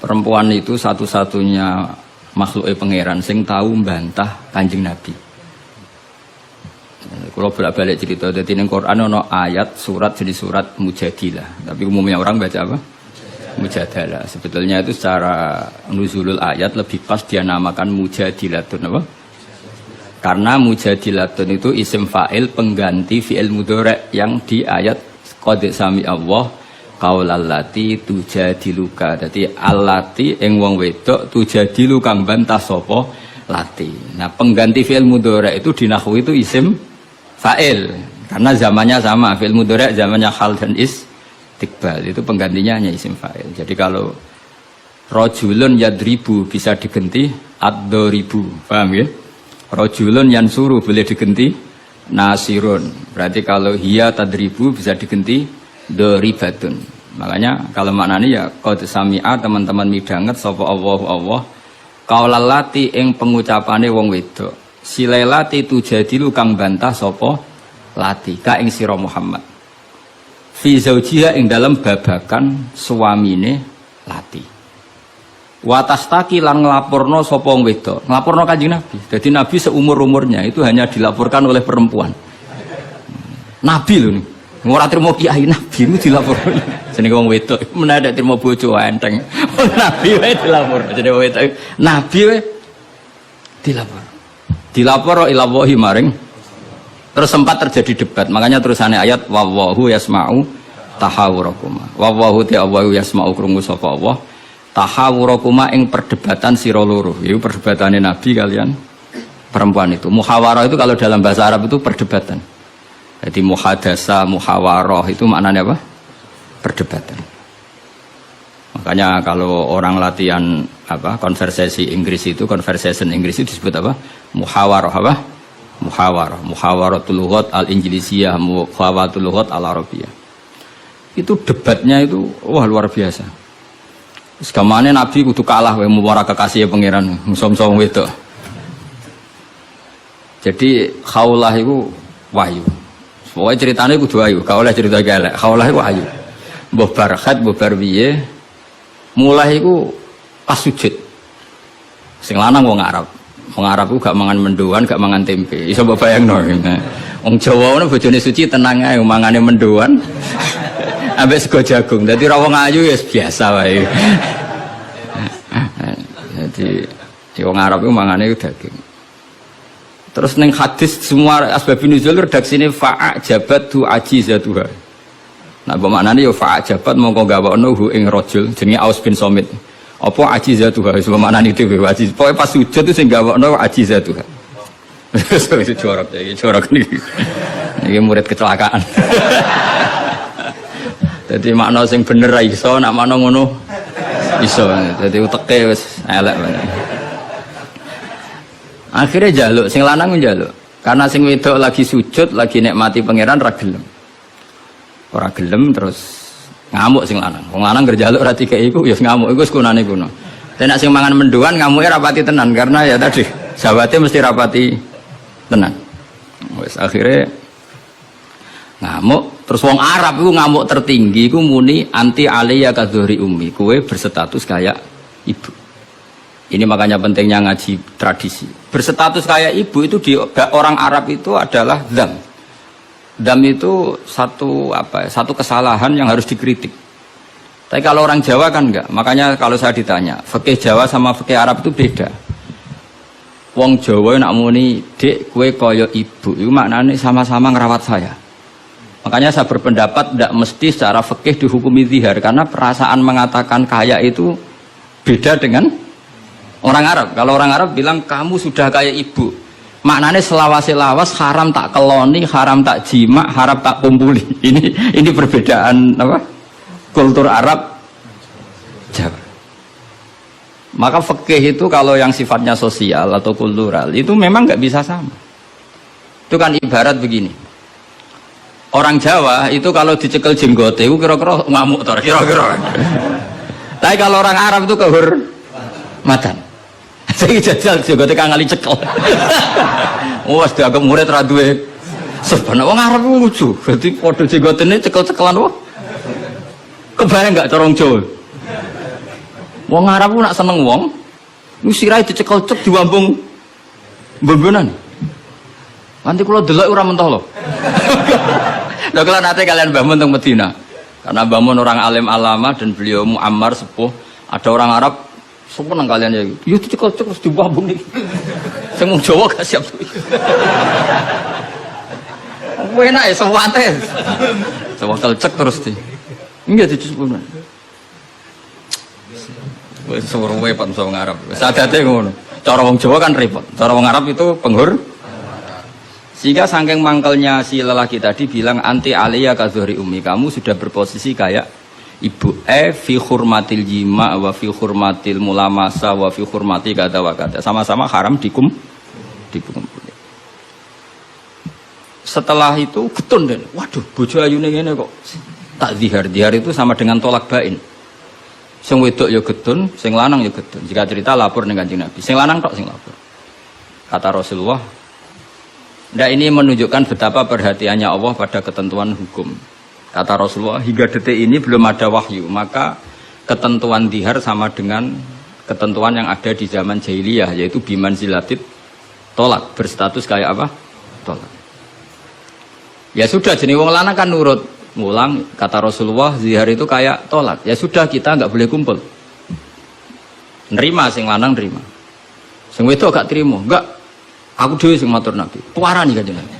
Perempuan itu satu-satunya makhluk pangeran sing tahu membantah Kanjeng Nabi. Kalau bolak-balik cerita, jadi di Quran ada ayat surat jadi surat Mujadilah, tapi umumnya orang baca apa? Mujadalah. Sebetulnya itu secara nuzulul ayat lebih pas dia namakan Mujadilatun apa? Karena Mujadilatun itu isim fa'il pengganti fi'il mudhari' yang di ayat qad sami Allah qaulallati tujadiluka. Dadi allati ing wong wedok tujadilu kang bantah sapa lati. Nah, pengganti fi'il mudhari' itu di nahwu itu isim fa'il karena zamannya sama, fi'il mudhari' zamannya hal dan istiqbal, itu penggantinya hanya isim fa'il. Jadi kalau rajulun yadribu bisa diganti ad-daribu, paham ya? Rajulun yansuru boleh diganti nasirun. Berarti kalau hiya tadribu bisa diganti daribatun. Makanya kalau maknanya ya qad sami'a, teman-teman midanget sapa Allah kaulalati ing pengucapane wong wedok silailati tujadilu kang bantah sapa lati ka ing sira Muhammad fi zaujiha ing dalam babakan suamine lati watastaki lan nglaporno sapa wong wedok nglaporno Kanjeng Nabi. Jadi Nabi seumur-umurnya itu hanya dilaporkan oleh perempuan. Nabi lho nih ora trimo kiai Nabi itu dilaporkan jenenge wong wedok menadak trimo bojo enteng. Nabi wae dilapor jenenge wong wedok Nabi wae dilapor ila wahi maring. Terus sempat terjadi debat, makanya terusannya ayat wallahu yasma'u tahawurakuma. Wallahu ta'ala yasma'u krungu sapa Allah tahawurakuma ing perdebatan sira loro. Iku perdebatane Nabi kalian perempuan itu. Muhawarah itu kalau dalam bahasa Arab itu perdebatan. Jadi muhadasa, muhawarah itu maknanya apa? Perdebatan. Makanya kalau orang latihan apa konversasi Inggris itu, conversation Inggris itu disebut apa? Muhawarah apa? Muhawarah. Muhawaratul lughat al-Injlisiyah, muhawaratul lughat al-Arabiyah. Itu debatnya itu wah luar biasa. Segamane Nabi kudu kalah wae muwara kekasih pangeran, musom-som wedok. Jadi khaulah itu wahyu. Pokoknya ceritanya kudu wahyu, gak oleh cerita elek. Khaulah itu wahyu. Mbah Barkhat, mbah Barwiye mulai itu pas sujud. Sing lanang wong Arab. Wong Arab ku gak mangan mendoan, gak mangan tempe. Iso mbok bayangno. Wong Jawa ngono bojone suci tenang ae mangane mendoan. Ambek sego jagung. Dadi ra wong ayu ya biasa wae. Jadi wong Arab ku mangane daging. Terus neng hadis semua asbabun nuzul redaksine fa'ajabat tu ajizatuha. Nah bermaknane yo fa'ajabat mongko gawakno hu ing rajul jenenge Aus bin Somit. Apa ajizatuha wis bermaknane itu ajiz. Pokoke pas sujud itu sing gawakno ajizatuha. Wis jorok niki. Niki murid kecelakaan. Jadi makna sing bener ra iso, nak makna ngono iso. Jadi uteke wis elek banget. Akhirnya jaluk, sing lanang njaluk. Karena sing wedok lagi sujud, lagi nikmati pangeran ra gelem. Ora gelem terus ngamuk sing lanang. Wong lanang gerjaluk ra dikeki iku ya ngamuk iku sekunane kuno. Tapi nek sing mangan mendoan ngamuke rapati tenan karena ya tadi sawate mesti rapati tenan. Wis akhirnya ngamuk, terus wong Arab iku ngamuk tertinggi iku muni anti alayya kadhuri ummi. Kowe berstatus kayak ibu. Ini makanya pentingnya ngaji tradisi. Berstatus kayak ibu itu di orang Arab itu adalah dzam. Dzam itu satu kesalahan yang harus dikritik. Tapi kalau orang Jawa kan enggak. Makanya kalau saya ditanya, fikih Jawa sama fikih Arab itu beda. Wong Jawa nak muni, "Dek, kowe kaya ibu." Itu maknanya sama-sama ngerawat saya. Makanya saya berpendapat tidak mesti secara fikih dihukumi zihar karena perasaan mengatakan kaya itu beda dengan orang Arab. Kalau orang Arab bilang kamu sudah kayak ibu, maknanya selawas-selawas haram tak keloni, haram tak jima, haram tak kumpuli. Ini perbedaan apa? Kultur Arab Jawa. Maka fikih itu kalau yang sifatnya sosial atau kultural itu memang nggak bisa sama. Itu kan ibarat begini. Orang Jawa itu kalau dicekel jenggote itu kira-kira ngamuk tor, kira-kira. Tapi kalau orang Arab itu kehormatan. Saya jajal juga tekan kali cekel. Wah, sudah agak murid radue. Sebenarnya orang Arab lucu. Berarti kode jenggot ini cekel-cekelan wah. Kebayang nggak corong Jawa? Wong Arab ku nak seneng wong, lu sirahe dicekel-cek diwambung mbon-mbonan. Nanti kula delok ora mentoh lho. Lha kula nate kalian Mbah Mun teng Medina. Karena Mbah Mun orang alim alama dan beliau muammar sepuh, ada orang Arab seneng kalian ya. Yo dicekel-cek terus diwambung niki. Sing wong Jawa gak siap. Enak ya sewante. Sewakel-cek terus di. Enggak dicekel. Wis suruh repot wong Arab. Wis adate ngono. Cara wong Jawa kan repot. Cara wong Arab itu penghur. Sehingga saking mangkelnya si lelaki tadi bilang anti aliyah ka zuhri ummi, kamu sudah berposisi kayak ibu. Fi hurmatil jima wa fi hurmatil mulamasa wa fi hurmati kata wa kata. Sama-sama haram dikumpul. Setelah itu getun dan waduh bojo ayune ngene kok. Tak zihar itu sama dengan tolak bain. Sing wedok ya getun, sing lanang ya getun. Jika cerita lapor dengan Kanjeng Nabi. Sing lanang tok sing lapor. Kata Rasulullah, ndak ini menunjukkan betapa perhatiannya Allah pada ketentuan hukum. Kata Rasulullah, hingga detik ini belum ada wahyu, maka ketentuan dihar sama dengan ketentuan yang ada di zaman jahiliyah, yaitu biman zilatid tolak, berstatus kayak apa? Tolak. Ya sudah, jenis wong lanang kan nurut. Ngulang, kata Rasulullah, zihar itu kayak tolak. Ya sudah, kita nggak boleh kumpul. Nerima, sing lanang nerima. Sing wedok gak terima, enggak. Aku dhewe sing matur Nabi. Puarani Kanjeng Nabi.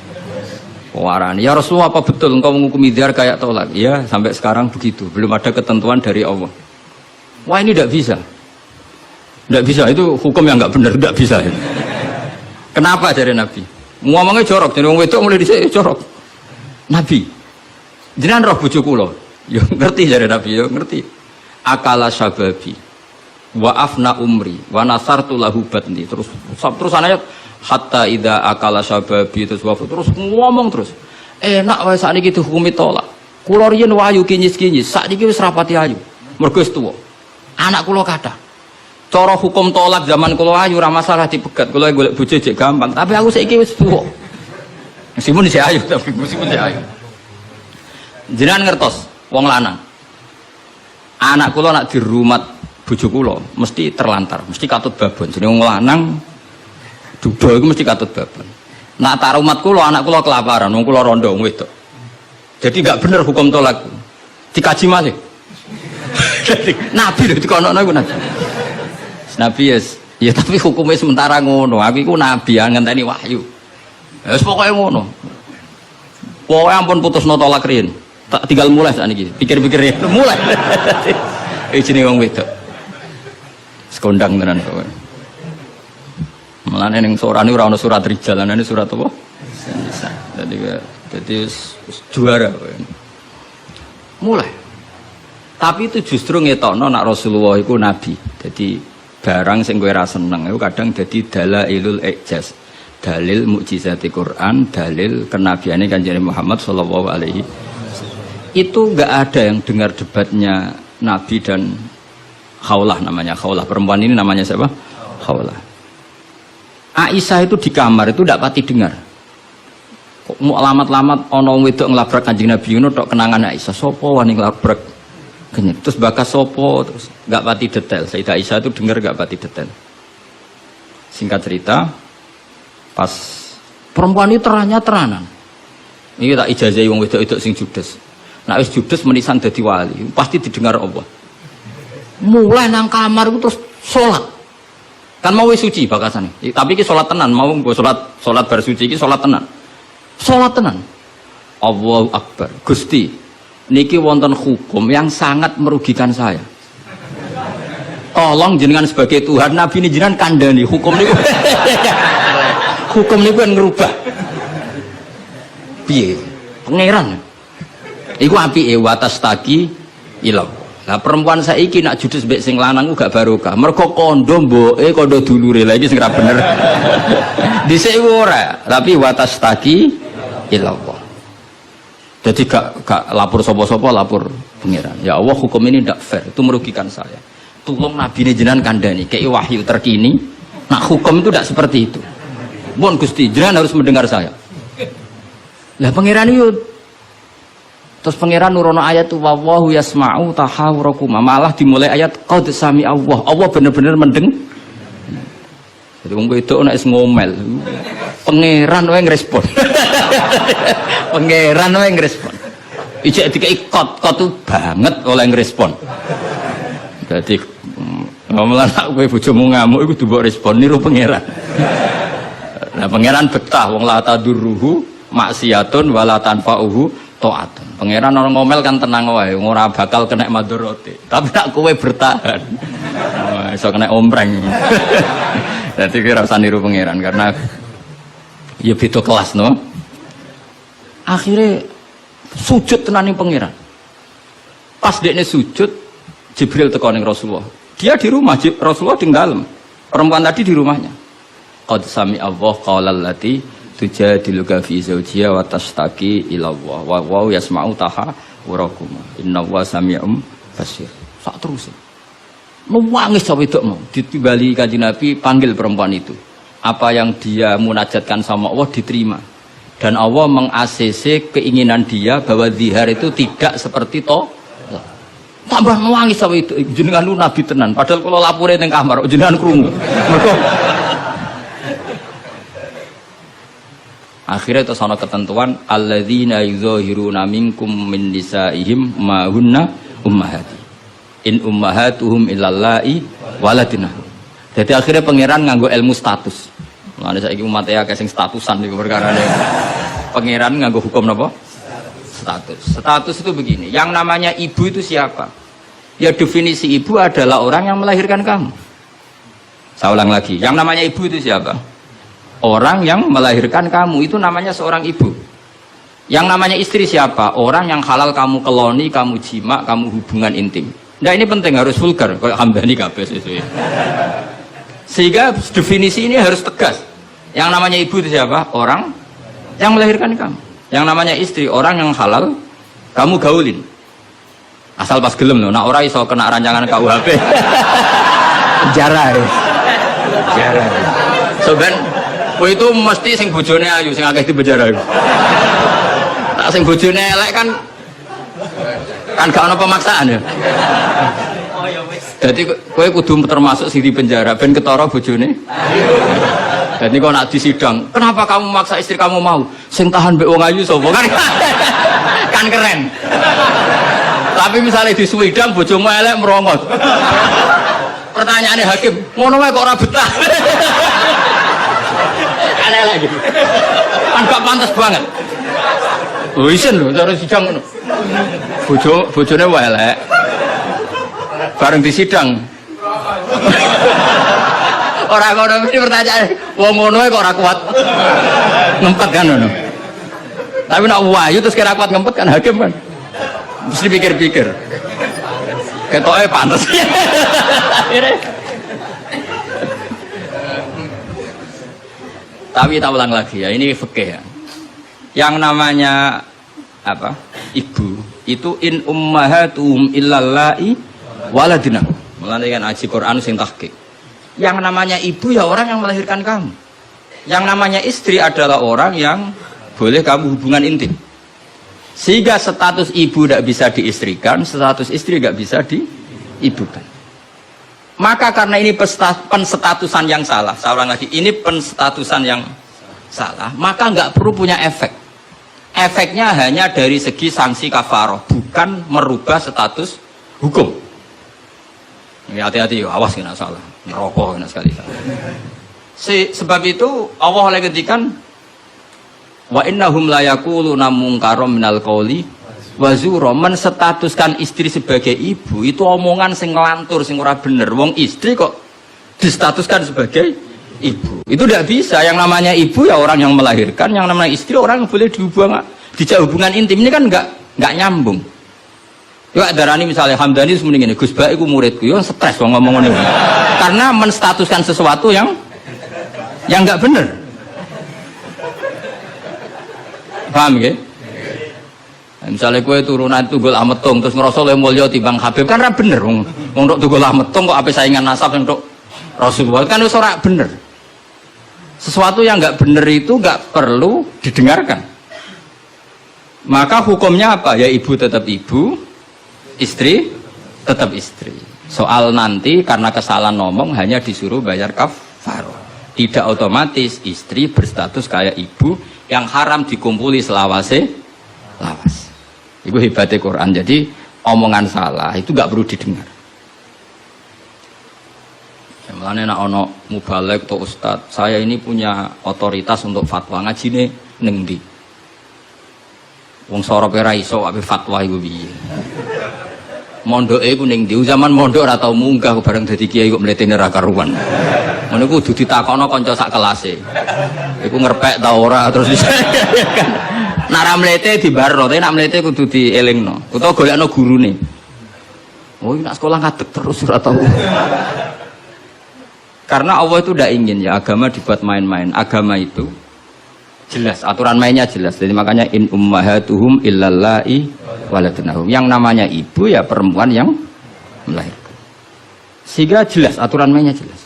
Puarani. Ya Rasulullah, apa betul engkau menghukumi zihar kayak tolak? Ya, sampai sekarang begitu. Belum ada ketentuan dari Allah. Wah, ini tidak bisa. Tidak bisa, itu hukum yang nggak benar, tidak bisa. Kenapa dari Nabi? Ngomongnya jorok, jadi wong wedok mulai dhisik jorok. Nabi, jenengan roh bojo kula. Yo ngerti jare Nabi, yo ngerti. Akala syababi wa afna umri wa nasartu lahu batni. Terus ayat hatta idza akala syababi terus ngomong terus. Enak wae sakniki dihukumi tolak. Kula riyen wayu kinyis-kinyis, sakniki wis rapati ayu. Mergo wis tuwa. Anak kula kathah. Cara hukum tolak zaman kula ayu ora masalah dipegat. Kula golek bojo jek gampang, tapi aku saiki wis tuwa. Meskipun isih ayu, tapi meskipun isih ayu. Jenengan ngertos wong lanang. Anak kula nak dirumat bojo kula mesti terlantar, mesti katut babon. Jenenge wong lanang duda iku mesti katut babon. Nak tarumat kula anak kula kelaparan, wong kula rondo wong wedok. Jadi enggak bener hukum tolak. Dikaji masih. Nabi lho dikono iku Nabi. Nabi ya tapi hukumnya sementara ngono. Aku iku nabi ngenteni wahyu. Ya pokoke ngono. Pokoke ampun putusno tolak riyen. Tak tinggal mulai saat ini, pikir-pikir ya, mulai. Ini wong wedok, sekondang tenan kowe. Malah neng surat ini orang surat rijal, ini surat apa? Jadi juara. Mulai. Tapi itu justru ngetokno nak Rasulullah itu nabi. Jadi barang sing kowe ra seneng itu kadang jadi dalailul ijaz, dalil mukjizati Quran, dalil kenabiane Kanjeng Muhammad sallallahu alaihi. Itu nggak ada yang dengar debatnya Nabi dan Khawlah, namanya Khawlah, perempuan ini namanya siapa? Khawlah. Aisyah itu di kamar itu tidak pati dengar. Kok mau lamat-lamat ono wedok ngelabrak Kanjeng Nabi ngono tok kenangan Aisyah. Sopo wani ngelabrak kenyet. Terus bakas sopo terus nggak pati detail. Sayyidah Aisyah itu dengar nggak pati detail. Singkat cerita, pas perempuan itu teranan. Ini tak ijazah wong wedok-wedok sing judes. Nah wis judes menisan dadi wali, pasti didengar Allah. Mulai nang kamar itu terus sholat. Kan mau wis suci bakasane. Tapi iki sholat tenan, mau nggo sholat bar suci iki sholat tenan. Sholat tenan. Allahu Akbar. Gusti, niki wonten hukum yang sangat merugikan saya. Tolong jenengan sebagai Tuhan, Nabi ini jenengan kandhani hukum niku. Hukum niku kan ngerubah. Piye? Pangeran. Iku apike watas taki ilang. Lah perempuan saiki nak judes mbek sing lanang ku gak barokah. Mergo kondo mboke kondo dulure. Lah iki sing ra bener. Dhisik ora, tapi watas taki ilang. Jadi gak lapor sapa-sapa, lapor pangeran. Ya Allah, hukum ini ndak fair, itu merugikan saya. Tolong Nabi ini jenengan kandhani, kei wahyu terkini. Nah hukum itu tidak seperti itu. Mohon Gusti, jenengan harus mendengar saya. Lah pangeran itu Terus pangeran nurono ayat tu wallahu yasma'u tahawurakuma, malah dimulai ayat qad sami Allah. Allah bener-bener mendeng. Jadi wong wedok nek ngomel, pangeran wae ngrespon. Pangeran wae ngrespon. Ijek dikei kot tu banget oleh ngrespon. Jadi ngomelan kowe bojomu ngamuk iku mbok respon niru pangeran. Nah pangeran betah wong la tadurruhu maksiatun wala tanfa'uhu ta'atun. Pangeran orang ngomel kan tenang wae, ora bakal kena madharate. Tapi nak kowe bertahan. Iso kena ompreng. Dadi kira usah niru pangeran karena ya beda kelas no. Akhirnya sujud tenan ning pangeran. Pas dekne sujud, Jibril teko ning Rasulullah. Dia di rumah, Rasulullah di dalam. Perempuan tadi di rumahnya. Qad sami Allah qaulal lati tujadiluka fi zawjiha wa tashtaki ila Allah wa wa yasma'u tahawurakuma innallaha sami'un basir. Sak terus. Nangis sampe wedok mau ditimbali Kanjeng Nabi panggil perempuan itu. Apa yang dia munajatkan sama Allah diterima. Dan Allah meng-ACC keinginan dia bahwa zihar itu tidak seperti tambah nangis sampe itu jenengan lu nabi tenan padahal kalau lapore ning kamar jenengan krungu. Akhirnya itu sana ketentuan alladzina yuzahiruna minkum min nisaihim ma hunna ummahati in ummahatuhum illallahi waladina. Jadi akhirnya pangeran nganggo ilmu status. Mulane saiki umat ya sing statusan niku perkarane. Pangeran nganggo hukum napa? Status. Status itu begini, yang namanya ibu itu siapa? Ya definisi ibu adalah orang yang melahirkan kamu. Saya ulang lagi, yang namanya ibu itu siapa? Orang yang melahirkan kamu, itu namanya seorang ibu. Yang namanya istri siapa? Orang yang halal kamu keloni, kamu jima, kamu hubungan intim. Nah ini penting, harus vulgar, kayak hambani kabeh sesuai. Sehingga definisi ini harus tegas. Yang namanya ibu itu siapa? Orang yang melahirkan kamu. Yang namanya istri, orang yang halal kamu gaulin. Asal pas gelem loh, nak ora iso kena rancangan KUHP. Penjara ya. Penjara. Soben kowe itu mesti sing bojone ayu, sing akeh di penjara. Tak sing bojone elek kan gak ono pemaksaan ya. Oh ya wis. Dadi kowe kudu termasuk sing di penjara ben ketara bojone. Jadi kau nak disidang, kenapa kamu maksa istri kamu mau? Sing tahan mbek wong ayu sapa kan? Kan keren. Tapi misalnya disuwidang bojomu elek merongos. Pertanyaannya hakim, ngono wae kok ora betah. Kan elek gitu. Kan gak pantas banget. Oh isen lho, cara sidang ngono. Bojone wae elek. Bareng disidang. Orang ngono mesti pertanyaan, wong ngono kok ora kuat ngempet kan ngono. Tapi nek wayu terus kira kuat ngempet kan hakim kan. Mesti pikir-pikir. Ketoke pantes. Tapi tak ulang lagi ya, ini fikih ya. Yang namanya apa? Ibu itu in ummahatuhum illallahi waladina. Mulane kan aji Quran sing tahqiq. Yang namanya ibu ya orang yang melahirkan kamu. Yang namanya istri adalah orang yang boleh kamu hubungan intim. Sehingga status ibu tidak bisa diistrikan, status istri tidak bisa diibukan. Maka karena ini penstatusan yang salah, saya ulang lagi, ini penstatusan yang salah, maka nggak perlu punya efek. Efeknya hanya dari segi sanksi kafaroh, bukan merubah status hukum. Hati-hati, awas kena salah. Merokok enak sekali. Sebab itu Allah oleh ketikan wa innahum la yaquluna munkaram minal qauli wa zura, menstatuskan istri sebagai ibu itu omongan sing ngelantur sing ora bener. Wong istri kok distatuskan sebagai ibu. Itu tidak bisa. Yang namanya ibu ya orang yang melahirkan, yang namanya istri orang yang boleh dijak hubungan intim. Ini kan enggak nyambung. Ya darani misalnya Hamdani semuanya ini Gus Baik ku muridku, yo stres wong ngomong ngene. Karena menstatuskan sesuatu yang enggak bener. Paham ya? Misalnya kue turunan Tunggul Ametung terus ngerasa luwih mulya timbang Habib kan ora bener wong tok Tunggul Ametung kok ape saingan nasab untuk Rasulullah kan wis ora bener. Sesuatu yang enggak bener itu enggak perlu didengarkan. Maka hukumnya apa? Ya ibu tetap ibu, istri tetap istri. Soal nanti karena kesalahan ngomong hanya disuruh bayar kafarah. Tidak otomatis istri berstatus kayak ibu yang haram dikumpuli selawase lawas. Itu hebatnya Quran. Jadi omongan salah itu gak perlu didengar. Mulane nek ana mubalek atau ustad, saya ini punya otoritas untuk fatwa, ngajine ning ndi? Wong sorope ra iso ape fatwa iku piye? Mondoke iku ning ndi? Zaman mondok ora tau munggah bareng dadi kiai kok mletene ra karuan. Ngono kudu ditakokno kanca sak kelase. Iku ngerpek ta ora terus nek ra mlete dibarno, tapi nek mlete kudu dielingno. Utawa golekno gurune. Oh, nek sekolah ngadeg terus ora tau. Karena Allah itu tidak ingin ya agama dibuat main-main. Agama itu jelas, aturan mainnya jelas. Jadi makanya in ummahatuhum illallai waladunahum. Yang namanya ibu ya perempuan yang melahirkan. Sehingga jelas, aturan mainnya jelas.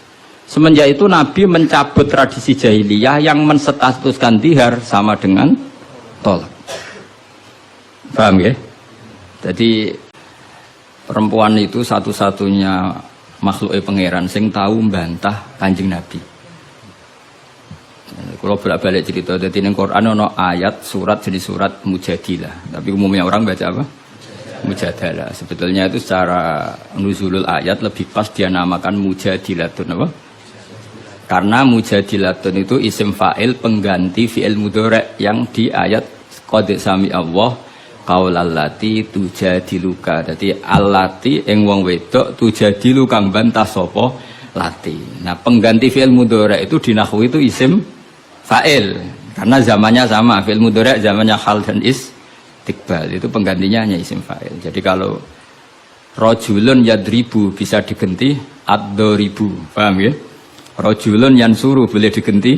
Semenjak itu Nabi mencabut tradisi jahiliyah yang menstatuskan dihar sama dengan tolak. Paham ya? Jadi perempuan itu satu-satunya makhluk pangeran sing tahu membantah Kanjeng Nabi. Kalau bolak-balik cerita, jadi di Quran ada ayat surat jadi surat Mujadilah. Tapi umumnya orang baca apa? Mujadalah. Sebetulnya itu secara nuzulul ayat lebih pas dia namakan Mujadilatun apa? Karena Mujadilatun itu isim fa'il pengganti fi'il mudhari' yang di ayat qad sami Allah qaulallati tujadiluka. Dadi allati ing wong wedok tujadilu kang bantah sapa lati. Nah, pengganti fi'il mudhari' itu di nahwu itu isim fa'il karena zamannya sama. Fi'il mudhari' zamannya hal dan istiqbal. Itu penggantinya hanya isim fa'il. Jadi kalau rajulun yadribu bisa diganti ad-daribu. Paham ya? Rajulun yansuru boleh diganti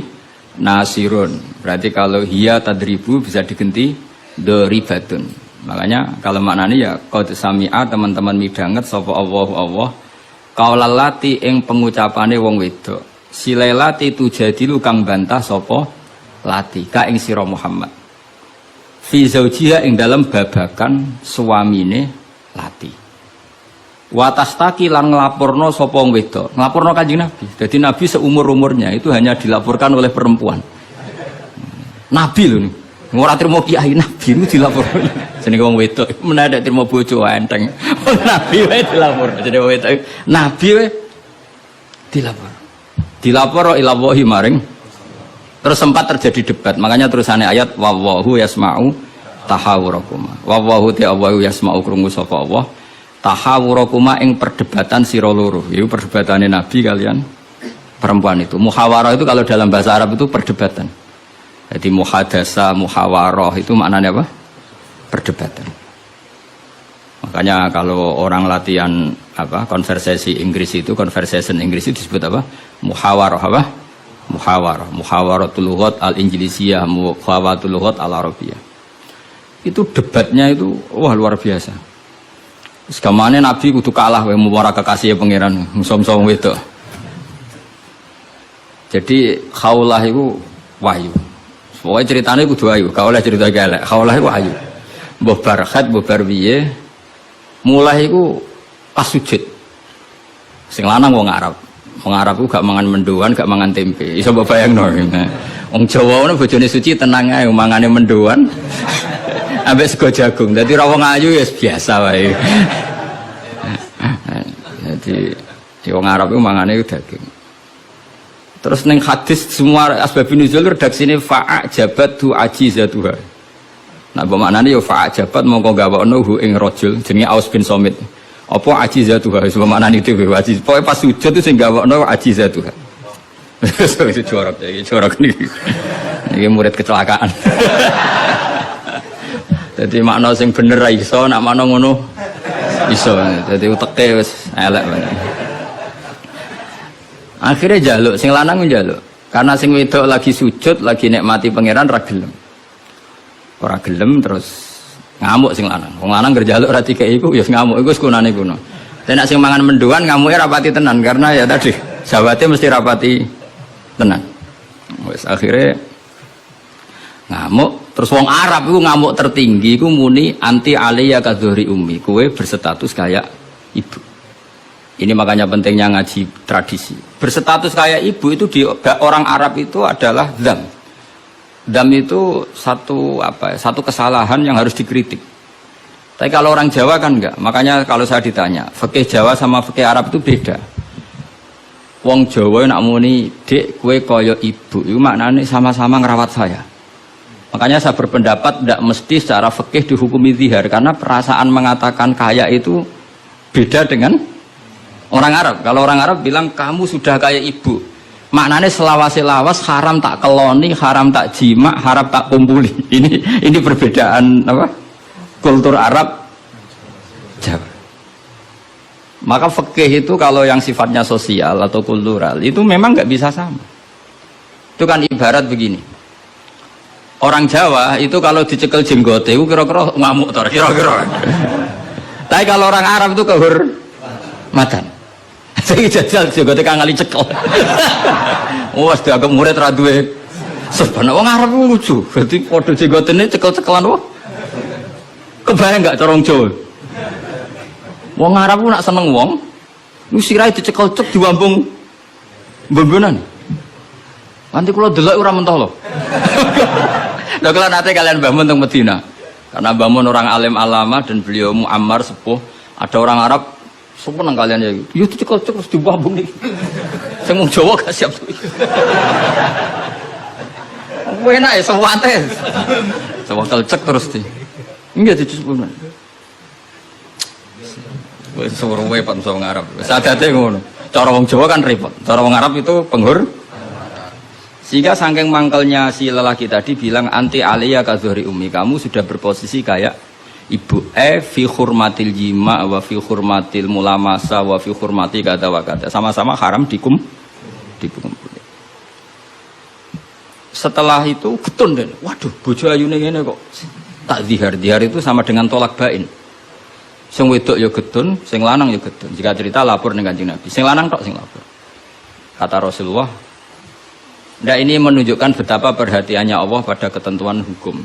nasirun. Berarti kalau hiya tadribu bisa diganti doribatun. Makanya kalau maknanya ya qad sami'a teman-teman midanget sapa Allah kaulalati ing pengucapane wong wedok silailati tujadilu kang bantah sapa lati ka ing sira Muhammad fi zaujiha ing dalam babakan suamine lati watastaki lan nglaporno sapa wong wedok nglaporno Kanjeng Nabi. Jadi Nabi seumur-umurnya itu hanya dilaporkan oleh perempuan. Nabi lho nih ora trimo kiai Nabi itu dilapor. Jenenge wong wedok menadak trimo bojo enteng. Nabi wae dilapor. Jenenge wong wedok Nabi wae dilapor. Dilapor ila wahi maring. Terus sempat terjadi debat. Makanya terusannya ayat wallahu yasma'u tahawurakuma. Wallahu ta'ala yasma'u krungu sapa Allah. Tahawurakuma ing perdebatan sira loro. Iku perdebatane Nabi kalian perempuan itu. Muhawarah itu kalau dalam bahasa Arab itu perdebatan. Jadi muhadasa, muhawaroh itu maknanya apa? Perdebatan. Makanya kalau orang latihan apa konversasi Inggris itu, conversation Inggris itu disebut apa? Muhawaroh apa? Muhawaroh. Muhawaratul lughat al-Inggrisiyah, muhawaratul lughat al-Arabiyah. Itu debatnya itu wah luar biasa. Sekamane Nabi kudu kalah wae muwara kekasih pangeran musom-som wedok. Jadi khaulah itu wahyu. Pokoknya ceritanya kudu ayu, gak oleh cerita galak. Khaulah itu ayu. Mbah Barkhat, Mbah Barwiye mulai itu pas sujud. Sing lanang wong Arab. Wong Arab ku gak mangan mendoan, gak mangan tempe. Iso mbok bayangno. Wong Jawa ngono bojone suci tenang ae mangane mendoan. Ambek sego jagung. Dadi ra wong ayu ya biasa wae. Jadi wong Arab ku mangane daging. Terus neng hadis semua asbabun nuzul redaksine fa'ajabat ajizatuha. Nah bermaknane ya fa'ajabat mongko gawakno hu ing rajul jenenge Aus bin Somit. Apa ajizatuha wis bermaknane itu ajiz. Pokoke pas sujud itu sing gawakno ajizatuha. Itu jorok niki. Niki murid kecelakaan. Jadi makna sing bener ra iso, nak makna ngono iso. Jadi uteke wis elek banget. Akhirnya jaluk, sing lanang njaluk. Karena sing wedok lagi sujud, lagi nikmati pangeran ra gelem. Ora gelem terus ngamuk sing lanang. Wong lanang ngerjaluk ra dikeki iku ya ngamuk iku sekunane kuno. Tapi nek sing mangan mendoan ngamuke rapati tenan karena ya tadi jawate mesti rapati tenan. Wis akhirnya ngamuk Terus wong Arab itu ngamuk tertinggi itu muni anti aliyya kadzuhri ummi, kowe berstatus kayak ibu. Ini makanya pentingnya ngaji tradisi. Berstatus kayak ibu itu di orang Arab itu adalah dzam. Dzam itu satu kesalahan yang harus dikritik. Tapi kalau orang Jawa kan enggak. Makanya kalau saya ditanya, fikih Jawa sama fikih Arab itu beda. Wong Jawa nak muni, "Dek, kowe kaya ibu." Itu maknanya sama-sama ngerawat saya. Makanya saya berpendapat tidak mesti secara fikih dihukumi zihar karena perasaan mengatakan kaya itu beda dengan orang Arab. Kalau orang Arab bilang kamu sudah kayak ibu, maknanya selawas-selawas haram tak keloni, haram tak jima, haram tak kumpuli. Ini perbedaan apa? Kultur Arab Jawa. Maka fikih itu kalau yang sifatnya sosial atau kultural itu memang nggak bisa sama. Itu kan ibarat begini. Orang Jawa itu kalau dicekel jenggote itu kira-kira ngamuk tor, kira-kira. Tapi kalau orang Arab itu kehormatan. Saya jajal jenggote kangali cekel. Oh, sudah agak murid ra duwe. Sebenarnya orang Arab itu lucu. Berarti padha jenggotene cekel-cekelan wah. Kebayang enggak cara wong Jawa? Wong Arab ku nak seneng wong, lu sirahe dicekel cek diwambung mbembenan. Nanti kalau delok ora mentah lho. Nah, kalau nanti kalian bangun teng Medina, karena bangun orang alim alama dan beliau muammar sepuh, ada orang Arab sepuh nang kalian ya. Yo dicekel cek terus diwambung nih. Sing wong Jawa gak siap. Enak ya sewate. Sewakel cek terus di. Enggak dicekel. Wis suruh wae Pak wong Arab. Sadate ngono. Cara wong Jawa kan repot. Cara wong Arab itu sehingga saking mangkelnya si lelaki tadi bilang anti aliyya kadzuhri ummi, kamu sudah berposisi kayak ibu. Fi hurmatil jima wa fi hurmatil mulamasa wa fi hurmati kata wa kata. Sama-sama haram dikumpul. Setelah itu getun deh. Waduh, bojo ayune ngene kok. Tak zihar. Zihar itu sama dengan tolak bain. Sing wedok ya getun, sing lanang ya getun. Jika cerita lapor dengan Kanjeng Nabi. Sing lanang tok sing lapor. Kata Rasulullah, ini menunjukkan betapa perhatiannya Allah pada ketentuan hukum.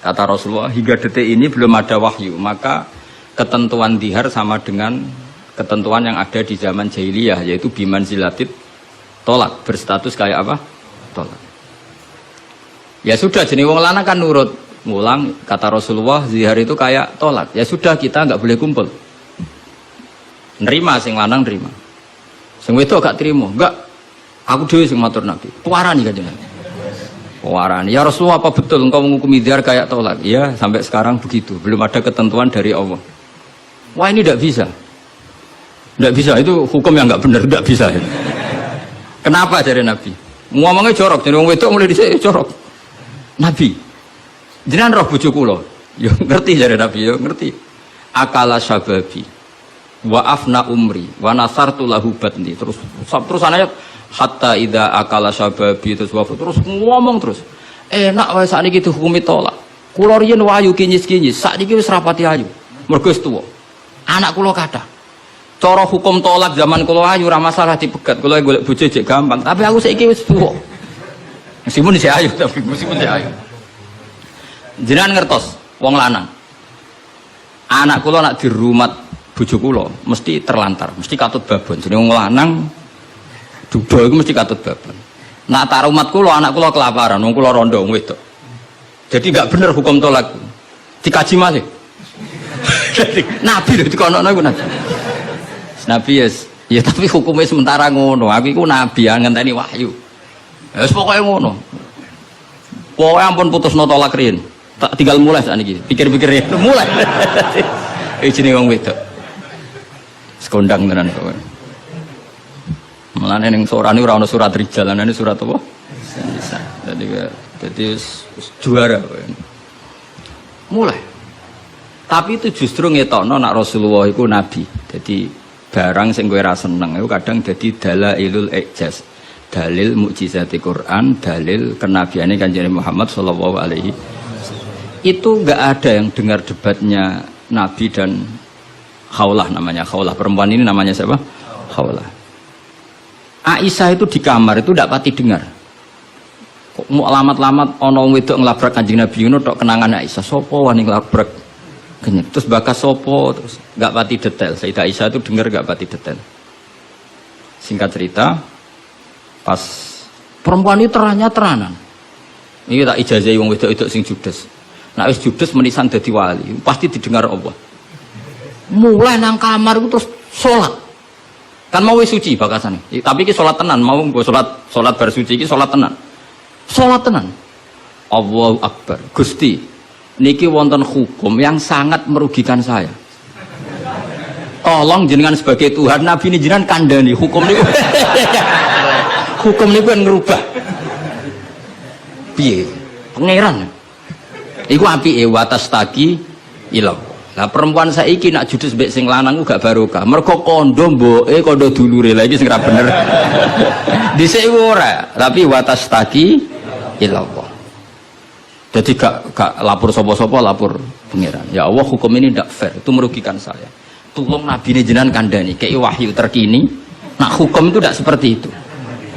Kata Rasulullah, hingga detik ini belum ada wahyu, maka ketentuan dihar sama dengan ketentuan yang ada di zaman jahiliyah, yaitu biman zilatid tolak, berstatus kayak apa? Tolak. Ya sudah, jenis wong lanang kan nurut. Ngulang, kata Rasulullah, zihar itu kayak tolak. Ya sudah, kita nggak boleh kumpul. Nerima, sing lanang nerima. Sing wedok gak terima, enggak. Aku dhewe sing matur Nabi. Puarani Kanjeng Nabi. Puarani. Ya Rasulullah, apa betul engkau menghukumi zihar kayak tolak? Ya, sampai sekarang begitu. Belum ada ketentuan dari Allah. Wah, ini tidak bisa. Tidak bisa, itu hukum yang enggak benar, tidak bisa. Kenapa dari Nabi? Ngomongnya jorok, jadi wong wedok mulai dhisik jorok. Nabi, jenengan roh bojo kula. Yo ngerti dari Nabi, yo ngerti. Akala syababi wa afna umri wa nasartu lahu batni. Terus anaknya hatta idza akala syababi terus ngomong terus. Enak wae sakniki dihukumi tolak. Kula riyen wayu kinyis-kinyis, sakniki wis rapati ayu. Mergo wis tuwa. Anak kula kathah. Cara hukum tolak zaman kula ayu ora masalah dipegat. Kula golek bojo jek gampang, tapi aku saiki wis tuwa. Meskipun isih ayu, tapi meskipun isih ayu. Jenengan ngertos wong lanang. Anak kula nak dirumat bojo kula mesti terlantar, mesti katut babon. Jenenge wong lanang duda iku mesti katut babon. Nak tarumat kula anak kula kelaparan, wong kula rondo wong wedok. Jadi enggak bener hukum tolak. Dikaji malih. Jadi Nabi lho dikono iku Nabi. Nabi ya tapi hukumnya sementara ngono. Aku iku nabi ngenteni wahyu. Ya wis pokoke ngono. Pokoke ampun putusno tolak riyen. Tak tinggal mulai sakniki. Pikir-pikir ya mulai. Jenenge wong wedok. Sekondang tenan kok. Mulane ning surane ora ana surat rijal, ana surat apa? Jadi juara. Mulai. Tapi itu justru ngetokno nak Rasulullah iku nabi. Jadi barang sing kowe ra seneng iku kadang dadi dalailul ijaz. Dalil mukjizat Quran, dalil kenabiane Kanjeng Muhammad sallallahu alaihi wasallam. Itu enggak ada yang dengar debatnya Nabi dan Khawlah namanya. Khawlah perempuan ini namanya siapa? Khawlah. Aisyah itu di kamar itu tidak pati dengar. Kok mau alamat-alamat ana wedok nglabrak Kanjeng Nabi ngono tok kenangan Aisyah. Sapa wani nglabrak? Kenyek. Terus bakas sopo terus nggak pati detail. Sayyidah Aisyah itu dengar nggak pati detail. Singkat cerita, pas perempuan itu teranan. Ini tak ijazahi wong wedok-wedok sing judes. Nah wis judes menisan dadi wali, pasti didengar Allah. Mulai nang kamar itu terus sholat. Kan mau wis suci bakasane. Tapi iki sholat tenan, mau nggo sholat bar suci iki sholat tenan. Sholat tenan. Allahu Akbar. Gusti, niki wonten hukum yang sangat merugikan saya. Tolong jenengan sebagai Tuhan, Nabi ini jenengan kandhani hukum niku. Hukum niku kan ngerubah. Piye? Pangeran. Iku apike watas taki ilang. Lah perempuan saiki nak judes mbek sing lanang ku gak barokah. Mergo kondo mboke kondo dulure. Lah iki sing ra bener. Dhisik ora, tapi watas taki ilang. Jadi gak lapor sopo-sopo, lapor pangeran. Ya Allah, hukum ini tidak fair, itu merugikan saya. Tolong Nabi ini jenengan kandhani, kayak wahyu terkini. Nah hukum itu tidak seperti itu.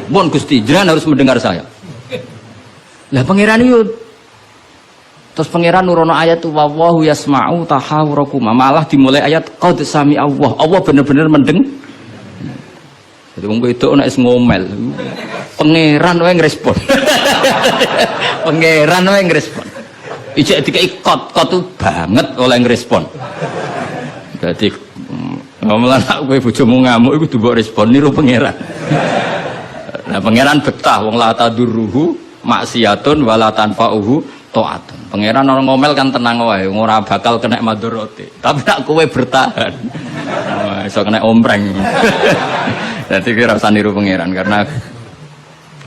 Mohon Gusti, jenengan harus mendengar saya. Lah pangeran itu, terus pangeran nurono ayat itu wallahu yasma'u tahawurakuma. Malah dimulai ayat qad sami Allah. Allah benar-benar mendeng. Jadi wong itu nek ngomel. Pangeran wae ngrespon. Pangeran wae ngrespon. Ijek dikai kot tuh banget oleh ngrespon. Dadi ngomelan kowe bojomu ngamuk iku mbok respon niru pangeran. Nah pangeran betah wong la tadurruhu maksiatun wala tanfa'uhu taatun. Pangeran orang ngomel kan tenang wae, ora bakal kena madharate. Tapi nek kowe bertahan iso kena ompreng. Dadi kira usah niru pangeran karena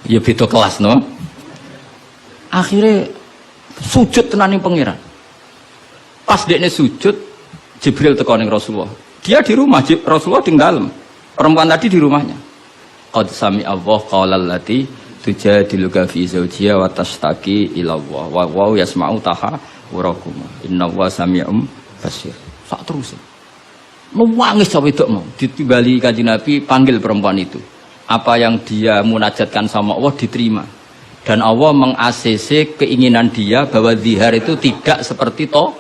ya beda kelas no. Akhirnya sujud tenaning pangeran. Pas dekne sujud, Jibril teko ning Rasulullah. Dia di rumah, Rasulullah di dalam. Perempuan tadi di rumahnya. Qad sami Allah qaulal lati tujadiluka fi zawjiha wa tashtaki ila Allah wa yasma'u tahawurakum. Innallaha sami'um basir. Sak terus. Nangis sampe wedok mau ditimbali Kanjeng Nabi panggil perempuan itu. Apa yang dia munajatkan sama Allah diterima. Dan Allah meng-ACC keinginan dia bahwa zihar itu tidak seperti to.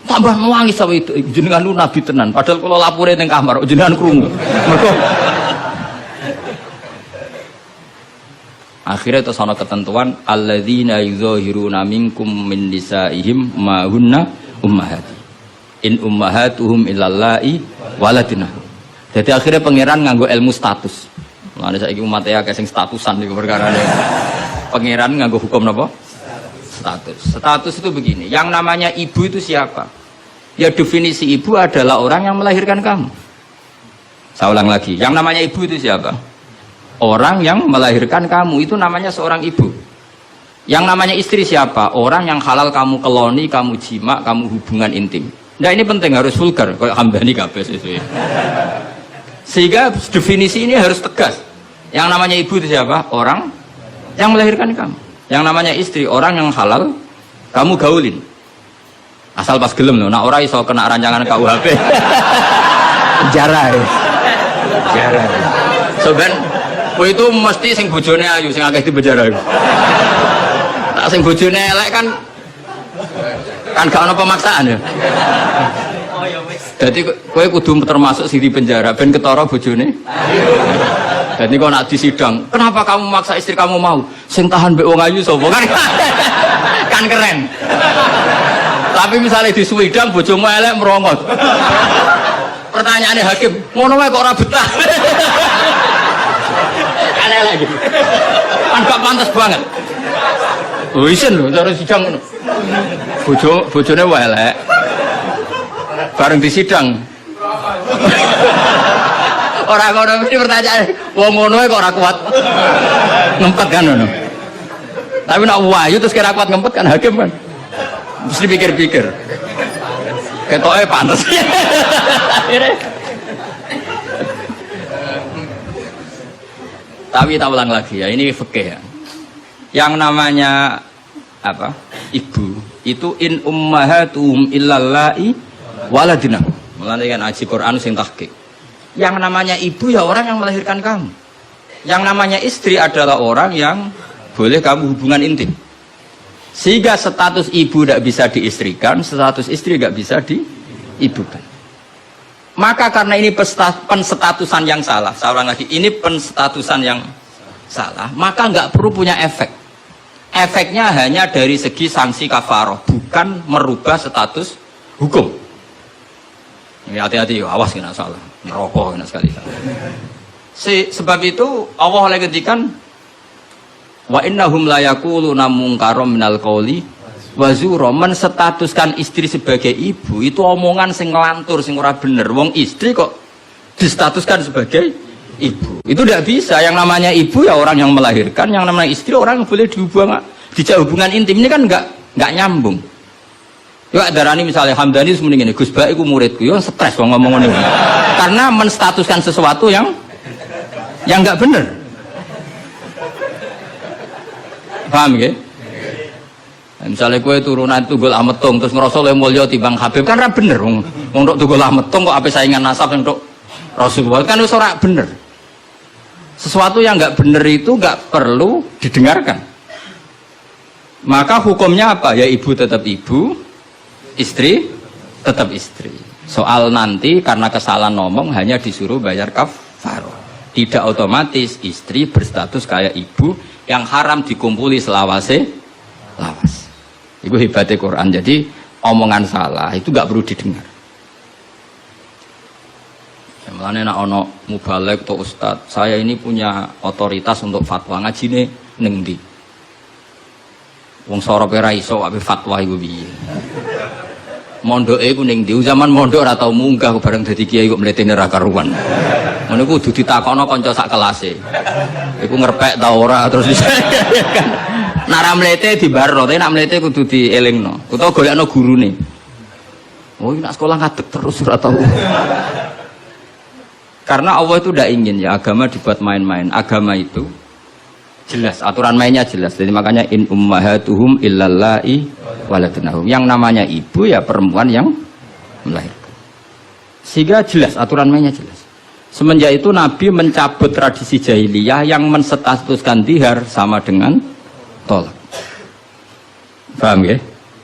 Tambah nangis sampe itu jenengan lu nabi tenan. Padahal kalau lapore ning kamar jenengan krungu. Mergo akhirnya itu sana ketentuan alladzina yuzahiruna minkum min nisaihim ma hunna ummahati in ummahatuhum illallahi waladina. Jadi akhirnya pangeran nganggo ilmu status. Mulane saiki umat ya sing statusan niku perkarane. Pangeran nganggo hukum napa? Status. Status itu begini, yang namanya ibu itu siapa? Ya definisi ibu adalah orang yang melahirkan kamu. Saya ulang lagi, yang namanya ibu itu siapa? Orang yang melahirkan kamu, itu namanya seorang ibu. Yang namanya istri siapa? Orang yang halal kamu keloni, kamu jima, kamu hubungan intim. Nah ini penting, harus vulgar, kayak hambani kabeh sesuai. Sehingga definisi ini harus tegas. Yang namanya ibu itu siapa? Orang yang melahirkan kamu. Yang namanya istri, orang yang halal kamu gaulin. Asal pas gelem loh, nak ora iso kena rancangan KUHP. Penjara. Penjara. Soben kowe itu mesti sing bojone ayu sing akeh di penjara. Tak sing bojone elek kan gak ono pemaksaan ya. Jadi kowe kudu termasuk sing di penjara ben ketara bojone. Jadi kok nak disidang, kenapa kamu maksa istri kamu mau? Sing tahan mbek wong ayu sapa kan? Kan keren. Tapi misalnya di Swidang bojomu elek merongot. Pertanyaannya hakim, ngono wae kok ora betah. Kan elek gitu. Kan gak pantas banget. Oh isen lho cara sidang ngono. Bojone wae elek. Bareng di sidang. Orang ngono mesti pertanyaan, wong ngono kok ora kuat ngempet kan ngono. Tapi nek wayu terus kira kuat ngempet kan hakim kan. Mesti pikir-pikir. Ketoke pantes. Tapi tak ulang lagi ya, ini fikih ya. Yang namanya apa? Ibu itu in ummahatuhum illallahi waladina. Mulane kan aji Quran sing tahqiq. Yang namanya ibu ya orang yang melahirkan kamu. Yang namanya istri adalah orang yang boleh kamu hubungan intim. Sehingga status ibu tidak bisa diistrikan, status istri tidak bisa diibukan. Maka karena ini penstatusan yang salah, saya ulang lagi, ini penstatusan yang salah, maka nggak perlu punya efek. Efeknya hanya dari segi sanksi kafaroh, bukan merubah status hukum. Ini hati-hati, awas kena salah, merokok kena sekali. Sebab itu Allah oleh ketikan wa innahum la yaquluna munkaram minal qauli wa zura, menstatuskan istri sebagai ibu itu omongan sing ngelantur sing ora bener. Wong istri kok distatuskan sebagai ibu. Itu tidak bisa. Yang namanya ibu ya orang yang melahirkan, yang namanya istri orang yang boleh dijak hubungan intim. Ini kan enggak nyambung. Yo darani misalnya Hamdani semuanya gini, Gus Baik iku muridku, yo stres wong ngomong ngene. Karena menstatuskan sesuatu yang enggak bener. Paham ya? Misalnya kue turunan Tunggul Ametung terus ngerasa oleh mulya timbang Habib kan ra bener wong tok Tunggul Ametung kok ape saingan nasab yang tok Rasulullah kan wis ora bener. Sesuatu yang enggak bener itu enggak perlu didengarkan. Maka hukumnya apa? Ya ibu tetap ibu, istri tetap istri. Soal nanti karena kesalahan ngomong hanya disuruh bayar kafaroh. Tidak otomatis istri berstatus kayak ibu yang haram dikumpuli selawase lawas. Itu hebatnya Quran. Jadi omongan salah itu gak perlu didengar. Mulane nek ana mubalek atau ustad, saya ini punya otoritas untuk fatwa, ngajine ning ndi? Wong sorope ra iso ape fatwa iku piye? Mondoke iku ning ndi? Zaman mondok ora tau munggah bareng dadi kiai kok mletene ra karuan. Ngono iku kudu ditakokno kanca sak kelase. Iku ngerpek ta ora terus kan. Nek ra mlete dibarno, tapi nek mlete kudu dielingno. Utawa golekno gurune. Oh, nek sekolah ngadeg terus ora tau. Karena Allah itu tidak ingin ya agama dibuat main-main. Agama itu jelas, aturan mainnya jelas. Jadi makanya in ummahatuhum illallai waladunahum. Yang namanya ibu ya perempuan yang melahirkan. Sehingga jelas, aturan mainnya jelas. Semenjak itu Nabi mencabut tradisi jahiliyah yang menstatuskan dihar sama dengan tolak. Paham ya?